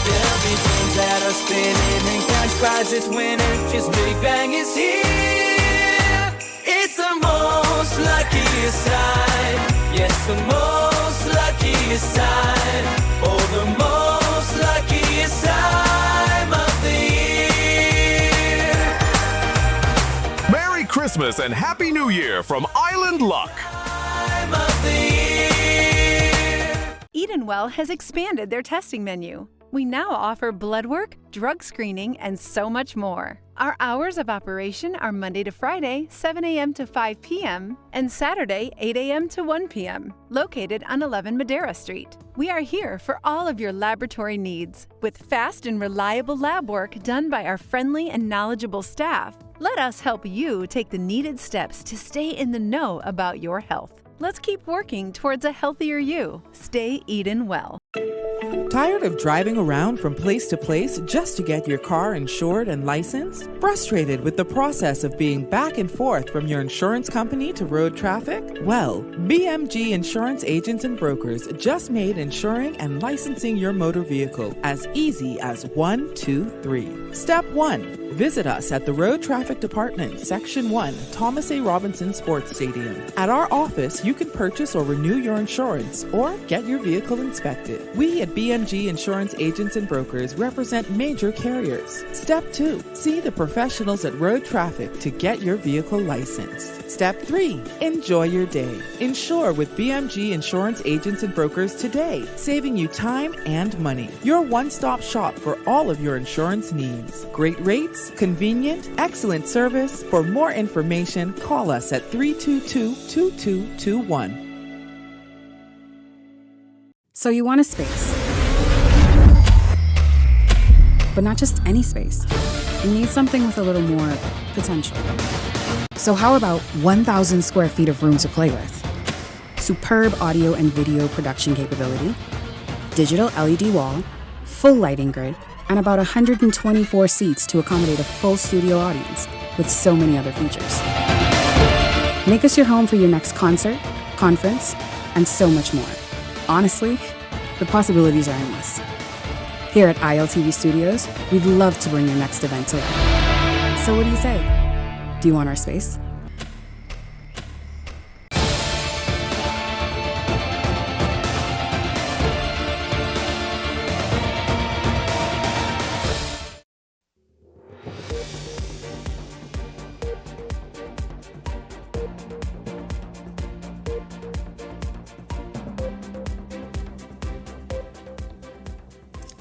There'll be things that are spinning and cash prizes winning. Just Big Bang is here. It's the most luckiest time. Yes, the most luckiest time. Oh, the most luckiest time of the year. Merry Christmas and Happy New Year from Island Luck. Time of the year. Edenwell has expanded their testing menu. We now offer blood work, drug screening, and so much more. Our hours of operation are Monday to Friday, 7 a.m. to 5 p.m., and Saturday, 8 a.m. to 1 p.m., located on 11 Madera Street. We are here for all of your laboratory needs, with fast and reliable lab work done by our friendly and knowledgeable staff. Let us help you take the needed steps to stay in the know about your health. Let's keep working towards a healthier you. Stay Eden well. Tired of driving around from place to place just to get your car insured and licensed? Frustrated with the process of being back and forth from your insurance company to road traffic? Well, BMG Insurance Agents and Brokers just made insuring and licensing your motor vehicle as easy as 1, 2, 3. Step 1. Visit us at the Road Traffic Department, Section 1, Thomas A. Robinson Sports Stadium. At our office, you can purchase or renew your insurance or get your vehicle inspected. We at BMG Insurance Agents and Brokers represent major carriers. Step 2. See the professionals at Road Traffic to get your vehicle licensed. Step 3. Enjoy your day. Insure with BMG Insurance Agents and Brokers today, saving you time and money. Your one-stop shop for all of your insurance needs. Great rates, convenient, excellent service. For more information, call us at 322-2221. So you want a space. But not just any space. You need something with a little more potential. So how about 1,000 square feet of room to play with? Superb audio and video production capability, digital LED wall, full lighting grid, and about 124 seats to accommodate a full studio audience, with so many other features. Make us your home for your next concert, conference, and so much more. Honestly, the possibilities are endless. Here at ILTV Studios, we'd love to bring your next event to life. So what do you say? Do you want our space?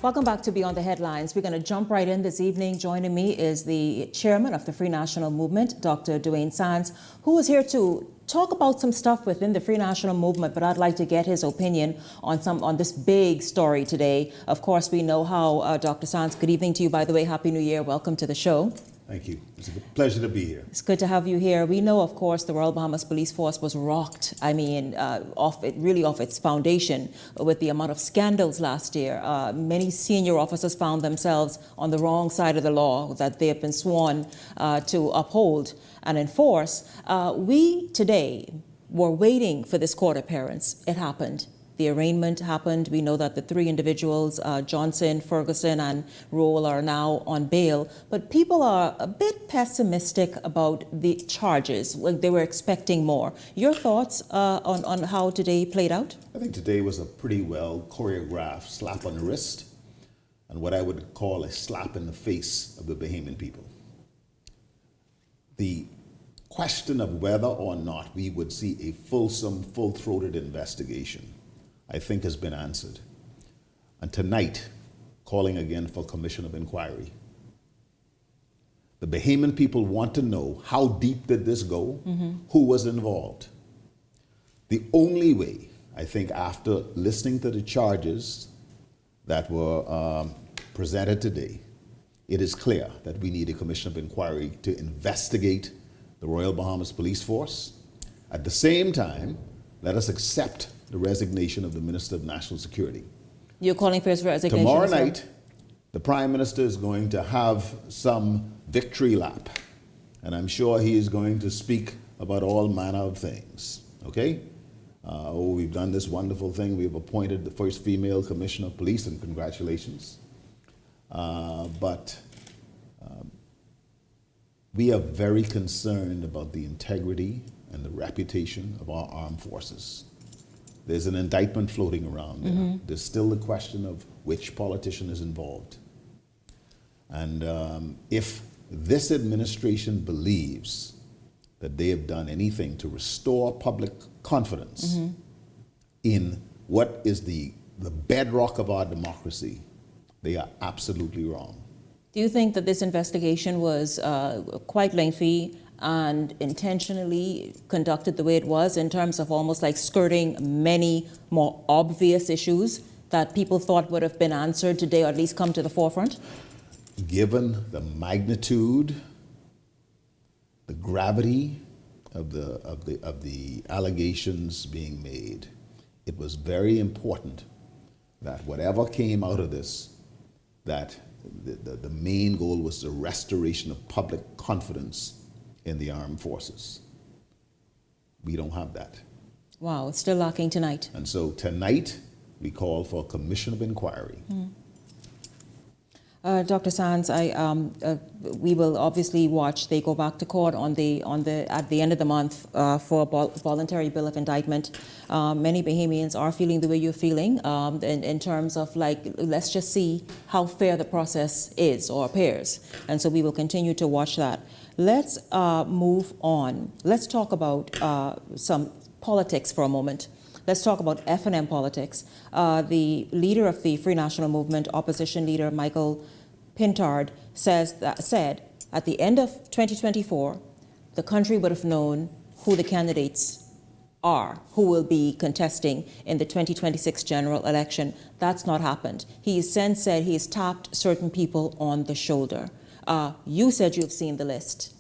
Welcome back to Beyond the Headlines. We're going to jump right in this evening. Joining me is the chairman of the Free National Movement, Dr. Dwayne Sands, who is here to talk about some stuff within the Free National Movement, but I'd like to get his opinion on this big story today. Of course, we know how, Dr. Sands, good evening to you, by the way. Happy New Year. Welcome to the show. Thank you. It's a pleasure to be here. It's good to have you here. We know, of course, the Royal Bahamas Police Force was rocked, off its foundation with the amount of scandals last year. Many senior officers found themselves on the wrong side of the law that they have been sworn to uphold and enforce. We today were waiting for this court appearance. It happened. The arraignment happened. We know that the three individuals, Johnson, Ferguson, and Roll, are now on bail. But people are a bit pessimistic about the charges. Like they were expecting more. Your thoughts on how today played out? I think today was a pretty well choreographed slap on the wrist and what I would call a slap in the face of the Bahamian people. The question of whether or not we would see a fulsome, full-throated investigation, I think, has been answered. And tonight, calling again for commission of inquiry. The Bahamian people want to know, how deep did this go? Who was involved? The only way, I think, after listening to the charges that were presented today, it is clear that we need a commission of inquiry to investigate the Royal Bahamas Police Force. At the same time, let us accept the resignation of the Minister of National Security. You're calling for his resignation? Tomorrow night, the Prime Minister is going to have some victory lap, and I'm sure he is going to speak about all manner of things, okay? We've done this wonderful thing. We've appointed the first female commissioner of police, and congratulations. But we are very concerned about the integrity and the reputation of our armed forces. There's an indictment floating around there. There's still the question of which politician is involved. And if this administration believes that they have done anything to restore public confidence in what is the bedrock of our democracy, they are absolutely wrong. Do you think that this investigation was quite lengthy and intentionally conducted the way it was, in terms of almost like skirting many more obvious issues that people thought would have been answered today, or at least come to the forefront? Given the magnitude, the gravity of the allegations being made, it was very important that whatever came out of this, that the main goal was the restoration of public confidence in the armed forces. We don't have that. Wow, it's still lacking tonight. And so tonight, we call for a commission of inquiry. Dr. Sands, we will obviously watch. They go back to court at the end of the month for a voluntary bill of indictment. Many Bahamians are feeling the way you're feeling in terms of let's just see how fair the process is or appears. And so we will continue to watch that. Let's move on. Let's talk about some politics for a moment. Let's talk about F&M politics. The leader of the Free National Movement, opposition leader Michael Pintard, said at the end of 2024, the country would have known who the candidates are, who will be contesting in the 2026 general election. That's not happened. He has since said he has tapped certain people on the shoulder. You said you've seen the list.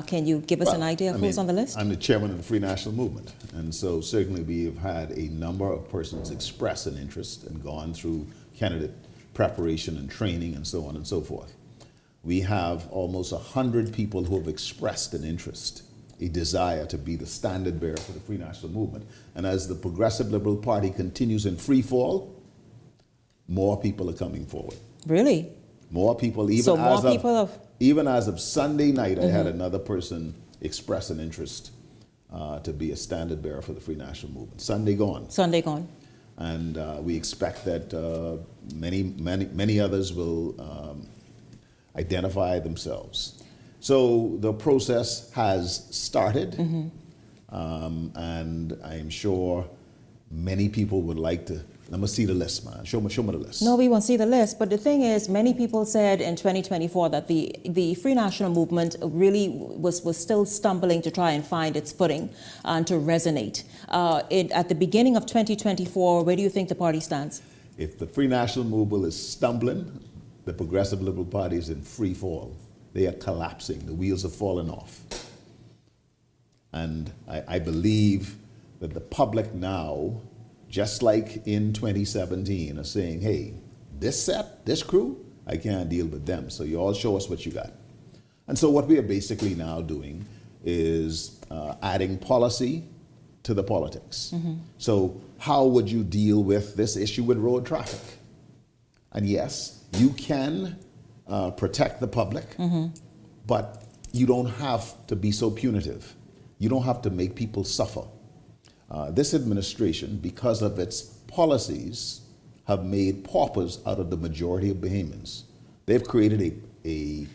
Can you give us an idea of who's on the list? I'm the chairman of the Free National Movement, and so certainly we have had a number of persons express an interest and gone through candidate preparation and training and so on and so forth. We have almost 100 people who have expressed an interest, a desire to be the standard bearer for the Free National Movement. And as the Progressive Liberal Party continues in free fall, more people are coming forward. Really? More people, even as of Sunday night, I had another person express an interest to be a standard bearer for the Free National Movement. Sunday gone. Sunday gone. And we expect that many others will identify themselves. So the process has started, and I am sure many people would like to. Let me see the list, man. Show me the list. No, we won't see the list. But the thing is, many people said in 2024 that the Free National Movement really was still stumbling to try and find its footing and to resonate. At the beginning of 2024, where do you think the party stands? If the Free National Movement is stumbling, the Progressive Liberal Party is in free fall. They are collapsing. The wheels have fallen off. And I believe that the public now, just like in 2017, are saying, hey, this crew, I can't deal with them. So you all show us what you got. And so what we are basically now doing is adding policy to the politics. So how would you deal with this issue with road traffic? And yes, you can protect the public, but you don't have to be so punitive. You don't have to make people suffer. This administration, because of its policies, have made paupers out of the majority of Bahamians. They've created a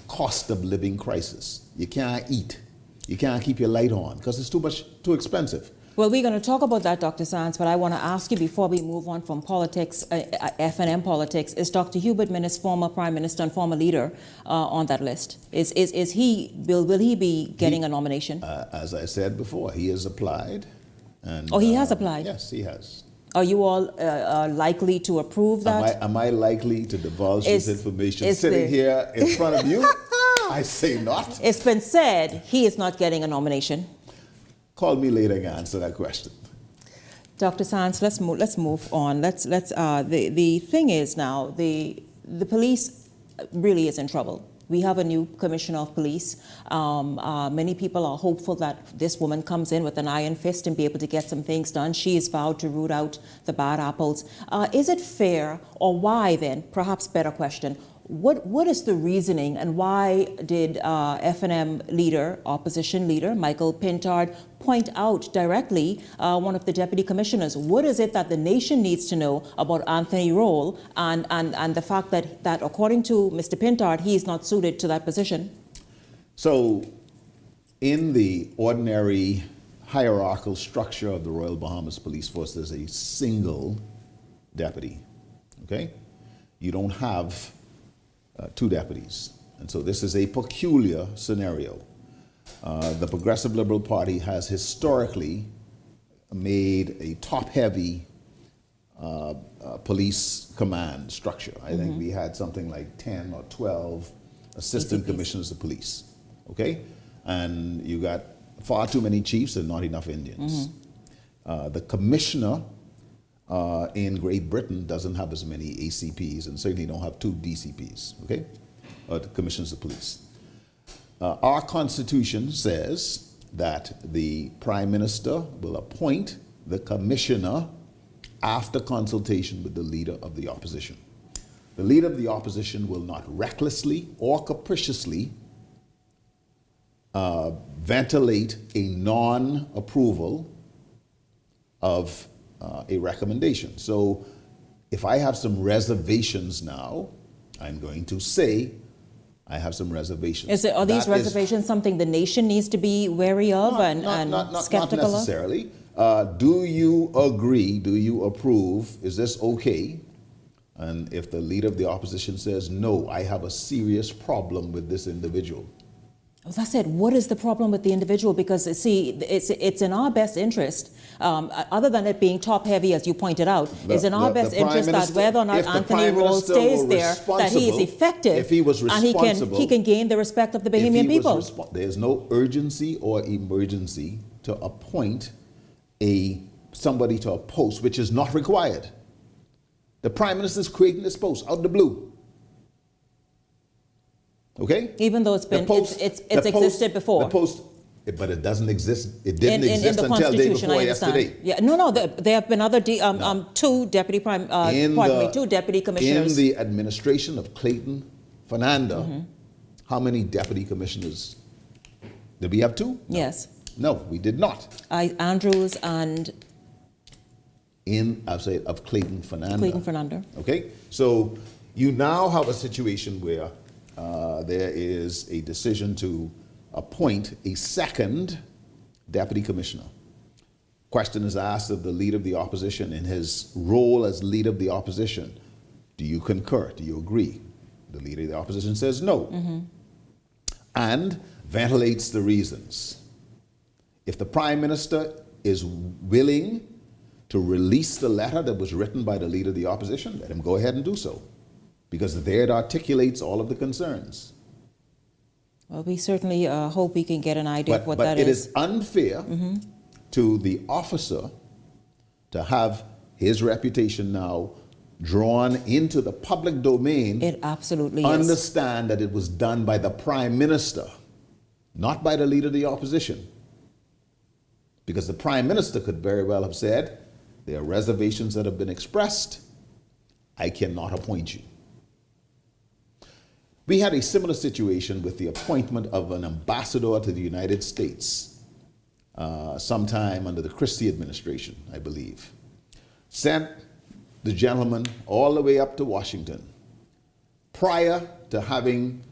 cost of living crisis. You can't eat. You can't keep your light on because it's too expensive. Well, we're going to talk about that, Dr. Sands, but I want to ask you before we move on from politics, F&M politics, is Dr. Hubert Minnis, former Prime Minister and former leader, on that list? Will he be getting a nomination? As I said before, he has applied. And, he has applied? Yes, he has. Are you all likely to approve that? Am I likely to divulge this information sitting here in front of you? I say not. It's been said he is not getting a nomination. Call me later and answer that question. Dr. Sands, let's move on. The thing is now, the police really is in trouble. We have a new commissioner of police. Many people are hopeful that this woman comes in with an iron fist and be able to get some things done. She has vowed to root out the bad apples. Is it fair, or why then, perhaps better question, what is the reasoning and why did F&M leader, opposition leader, Michael Pintard, point out directly one of the deputy commissioners? What is it that the nation needs to know about Anthony Roll and the fact that according to Mr. Pintard, he is not suited to that position? So in the ordinary hierarchical structure of the Royal Bahamas Police Force, there's a single deputy, okay? You don't have two deputies. And so this is a peculiar scenario. The Progressive Liberal Party has historically made a top-heavy police command structure. I think we had something like 10 or 12 assistant commissioners of police, okay? And you got far too many chiefs and not enough Indians. The commissioner in Great Britain doesn't have as many ACPs and certainly don't have two DCPs, okay? The commissioners of police. Our Constitution says that the Prime Minister will appoint the commissioner after consultation with the Leader of the Opposition. The Leader of the Opposition will not recklessly or capriciously ventilate a non-approval of a recommendation. So if I have some reservations now, I'm going to say I have some reservations. Are these reservations something the nation needs to be wary of and skeptical of? Not necessarily. Do you agree? Do you approve? Is this okay? And if the Leader of the Opposition says, no, I have a serious problem with this individual. That's it. What is the problem with the individual? Because see, it's in our best interest, other than it being top heavy, as you pointed out, it's in our best interest that whether or not Anthony Roll stays there, that he is effective, if he was responsible, and he can gain the respect of the Bahamian people. There's no urgency or emergency to appoint somebody to a post which is not required. The Prime Minister is creating this post out of the blue. Okay? Even though it's existed before. The post, but it doesn't exist. It didn't exist until day before yesterday. Yeah, no. There have been other two deputy commissioners in the administration of Clayton Fernanda. Mm-hmm. How many deputy commissioners did we have? 2? No. Yes. No, we did not. Andrews and. Of Clayton Fernanda. Clayton Fernanda. Okay, so you now have a situation where there is a decision to appoint a second deputy commissioner. Question is asked of the leader of the opposition in his role as leader of the opposition. Do you concur? Do you agree? The leader of the opposition says no. Mm-hmm. And ventilates the reasons. If the Prime Minister is willing to release the letter that was written by the leader of the opposition, let him go ahead and do so, because there it articulates all of the concerns. Well, we certainly hope we can get an idea of what that is. But it is unfair to the officer to have his reputation now drawn into the public domain. It absolutely is. Understand that it was done by the Prime Minister, not by the leader of the opposition. Because the Prime Minister could very well have said, there are reservations that have been expressed, I cannot appoint you. We had a similar situation with the appointment of an ambassador to the United States sometime under the Christie administration, I believe. Sent the gentleman all the way up to Washington prior to having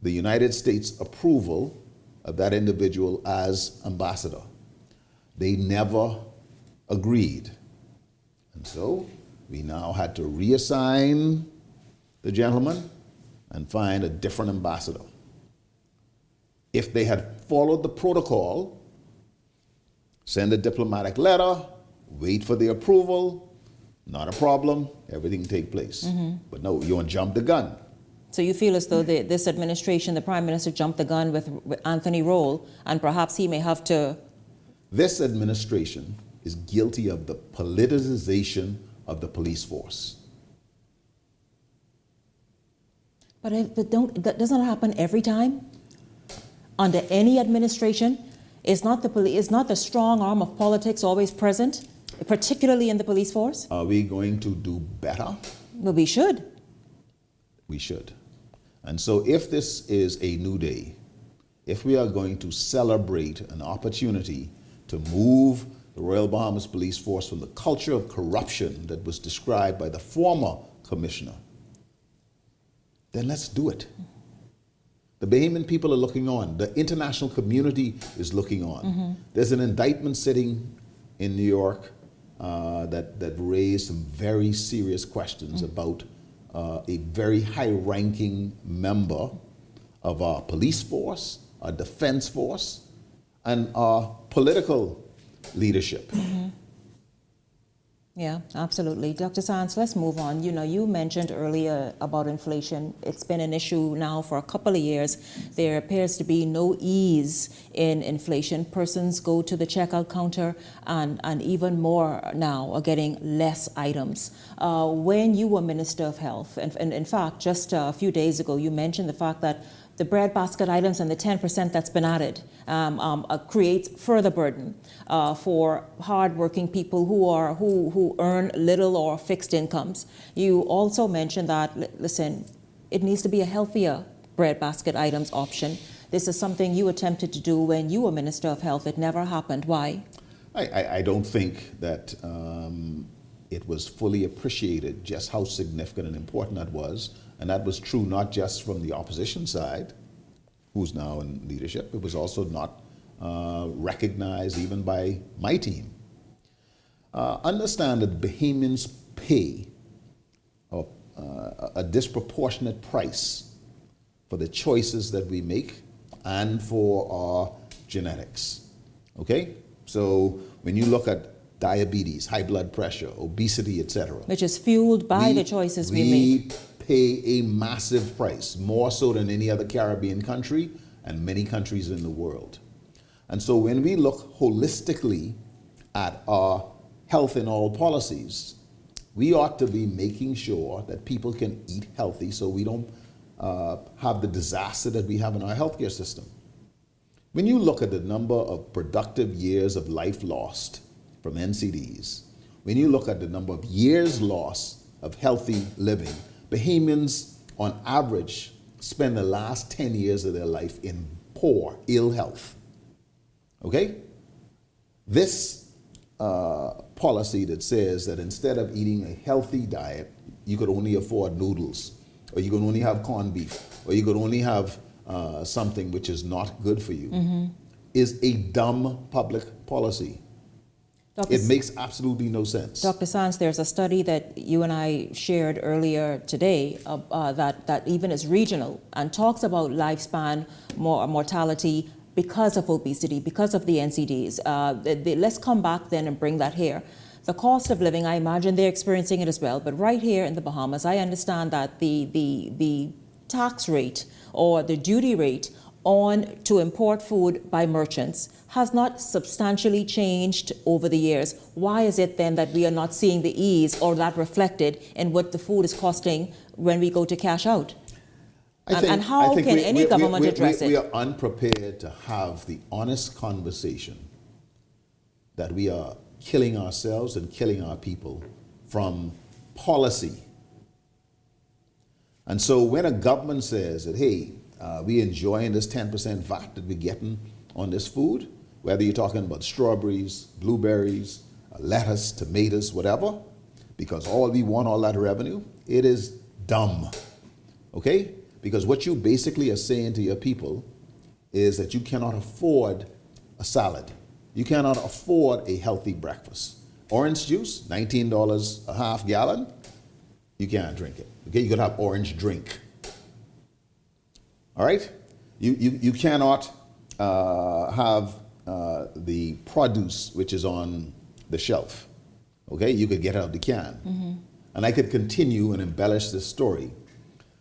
the United States approval of that individual as ambassador. They never agreed. And so we now had to reassign the gentleman and find a different ambassador. If they had followed the protocol, send a diplomatic letter, wait for the approval, not a problem, everything take place. Mm-hmm. But no, you want to jump the gun. So you feel as though this administration, the Prime Minister, jumped the gun with Anthony Roll, and perhaps he may have to... This administration is guilty of the politicization of the police force. But doesn't it happen every time? Under any administration? Is not the strong arm of politics always present, particularly in the police force? Are we going to do better? Well, we should. We should. And so if this is a new day, if we are going to celebrate an opportunity to move the Royal Bahamas Police Force from the culture of corruption that was described by the former commissioner, then let's do it. The Bahamian people are looking on. The international community is looking on. Mm-hmm. There's an indictment sitting in New York that raised some very serious questions about a very high-ranking member of our police force, our defense force, and our political leadership. Mm-hmm. Yeah, absolutely. Dr. Sands, let's move on. You know, you mentioned earlier about inflation. It's been an issue now for a couple of years. There appears to be no ease in inflation. Persons go to the checkout counter and even more now are getting less items. When you were Minister of Health, and in fact, just a few days ago, you mentioned the fact that the bread basket items and the 10% that's been added creates further burden for hardworking people who earn little or fixed incomes. You also mentioned that, listen, it needs to be a healthier bread basket items option. This is something you attempted to do when you were Minister of Health. It never happened. Why? I don't think that it was fully appreciated just how significant and important that was. And that was true not just from the opposition side, who's now in leadership. It was also not recognized even by my team. Understand that Bahamians pay a disproportionate price for the choices that we make and for our genetics. Okay? So when you look at diabetes, high blood pressure, obesity, etc., which is fueled by the choices we make. Pay a massive price, more so than any other Caribbean country and many countries in the world. And so when we look holistically at our health in all policies, we ought to be making sure that people can eat healthy so we don't have the disaster that we have in our healthcare system. When you look at the number of productive years of life lost from NCDs, when you look at the number of years lost of healthy living, Bahamians on average spend the last 10 years of their life in poor, ill health. Okay? This policy that says that instead of eating a healthy diet, you could only afford noodles, or you could only have corned beef, or you could only have something which is not good for you, is a dumb public policy. It makes absolutely no sense. Dr. Sands, there's a study that you and I shared earlier today that even is regional and talks about lifespan mortality because of obesity, because of the NCDs. Let's come back then and bring that here. The cost of living, I imagine they're experiencing it as well, but right here in the Bahamas, I understand that the tax rate or the duty rate to import food by merchants has not substantially changed over the years. Why is it then that we are not seeing the ease or that reflected in what the food is costing when we go to cash out? And how can any government address it? We are unprepared to have the honest conversation that we are killing ourselves and killing our people from policy. And so when a government says that, hey, we're enjoying this 10% VAT that we're getting on this food, whether you're talking about strawberries, blueberries, lettuce, tomatoes, whatever, because all we want all that revenue, it is dumb, okay? Because what you basically are saying to your people is that you cannot afford a salad. You cannot afford a healthy breakfast. Orange juice, $19 a half gallon, you can't drink it, okay? You could have orange drink. All right? You cannot have the produce which is on the shelf. Okay? You could get out the can. And I could continue and embellish this story.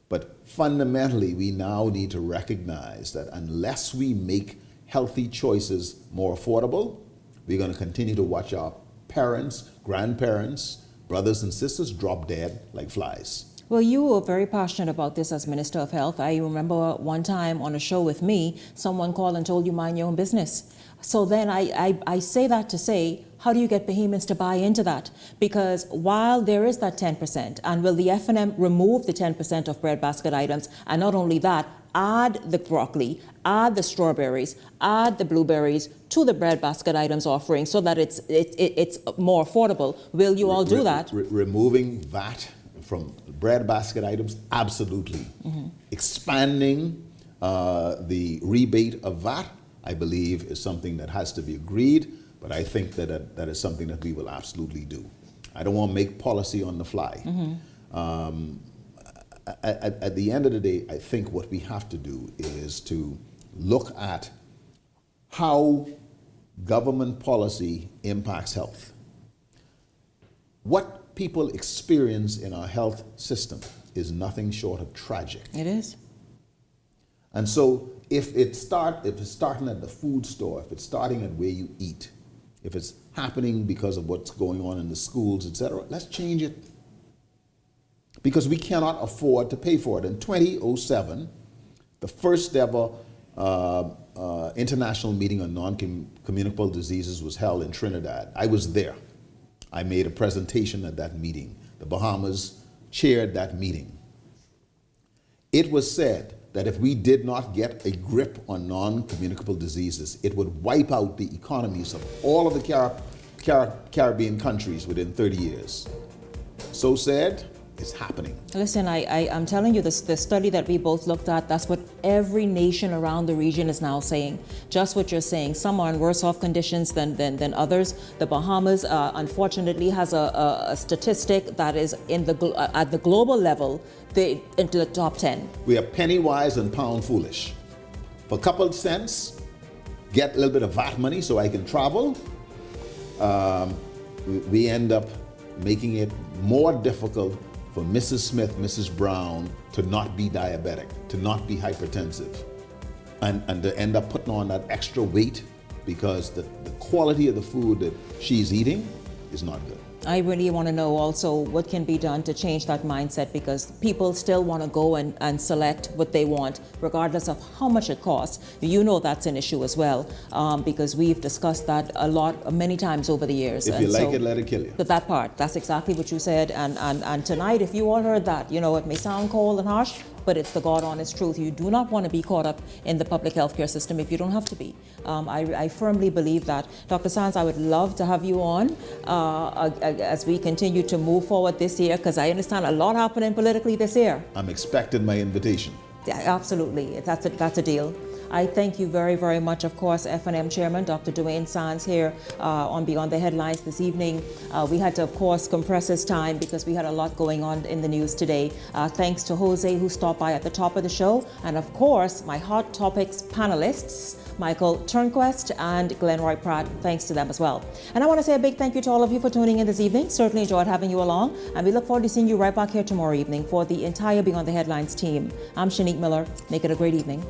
But fundamentally, we now need to recognize that unless we make healthy choices more affordable, we're going to continue to watch our parents, grandparents, brothers and sisters drop dead like flies. Well, you were very passionate about this as Minister of Health. I remember one time on a show with me, someone called and told you mind your own business. So then I say that to say, how do you get Bahamians to buy into that? Because while there is that 10%, and will the F&M remove the 10% of breadbasket items, and not only that, add the broccoli, add the strawberries, add the blueberries to the breadbasket items offering so that it's more affordable. Will you all do that? Removing VAT from breadbasket items, absolutely. Expanding the rebate of VAT, I believe, is something that has to be agreed, but I think that is something that we will absolutely do. I don't want to make policy on the fly. At the end of the day, I think what we have to do is to look at how government policy impacts health. What people experience in our health system is nothing short of tragic. It is. And so if it's starting at the food store, if it's starting at where you eat, if it's happening because of what's going on in the schools, etc., let's change it. Because we cannot afford to pay for it. In 2007, the first ever international meeting on non-communicable diseases was held in Trinidad. I was there. I made a presentation at that meeting. The Bahamas chaired that meeting. It was said that if we did not get a grip on non-communicable diseases, it would wipe out the economies of all of the Caribbean countries within 30 years. So said, it's happening. Listen, I'm telling you, the study that we both looked at, that's what every nation around the region is now saying. Just what you're saying. Some are in worse off conditions than others. The Bahamas, unfortunately, has a statistic that is at the global level into the top 10. We are penny wise and pound foolish. for a couple of cents, get a little bit of VAT money so I can travel, we end up making it more difficult for Mrs. Smith, Mrs. Brown to not be diabetic, to not be hypertensive, and to end up putting on that extra weight because the quality of the food that she's eating is not good. I really want to know also what can be done to change that mindset, because people still want to go and select what they want regardless of how much it costs. You know that's an issue as well, because we've discussed that a lot, many times over the years. If you like it, let it kill you. But that part, that's exactly what you said. And tonight, if you all heard that, you know, it may sound cold and harsh, but it's the God honest truth. You do not want to be caught up in the public healthcare system if you don't have to be. I firmly believe that. Dr. Sands, I would love to have you on as we continue to move forward this year, because I understand a lot happening politically this year. I'm expecting my invitation. Yeah, absolutely. That's a deal. I thank you very, very much, of course, F&M Chairman Dr. Dwayne Sands here on Beyond the Headlines this evening. We had to, of course, compress his time because we had a lot going on in the news today. Thanks to Jose, who stopped by at the top of the show. And, of course, my Hot Topics panelists, Michael Turnquest and Glenroy Pratt. Thanks to them as well. And I want to say a big thank you to all of you for tuning in this evening. Certainly enjoyed having you along. And we look forward to seeing you right back here tomorrow evening for the entire Beyond the Headlines team. I'm Shanique Miller. Make it a great evening.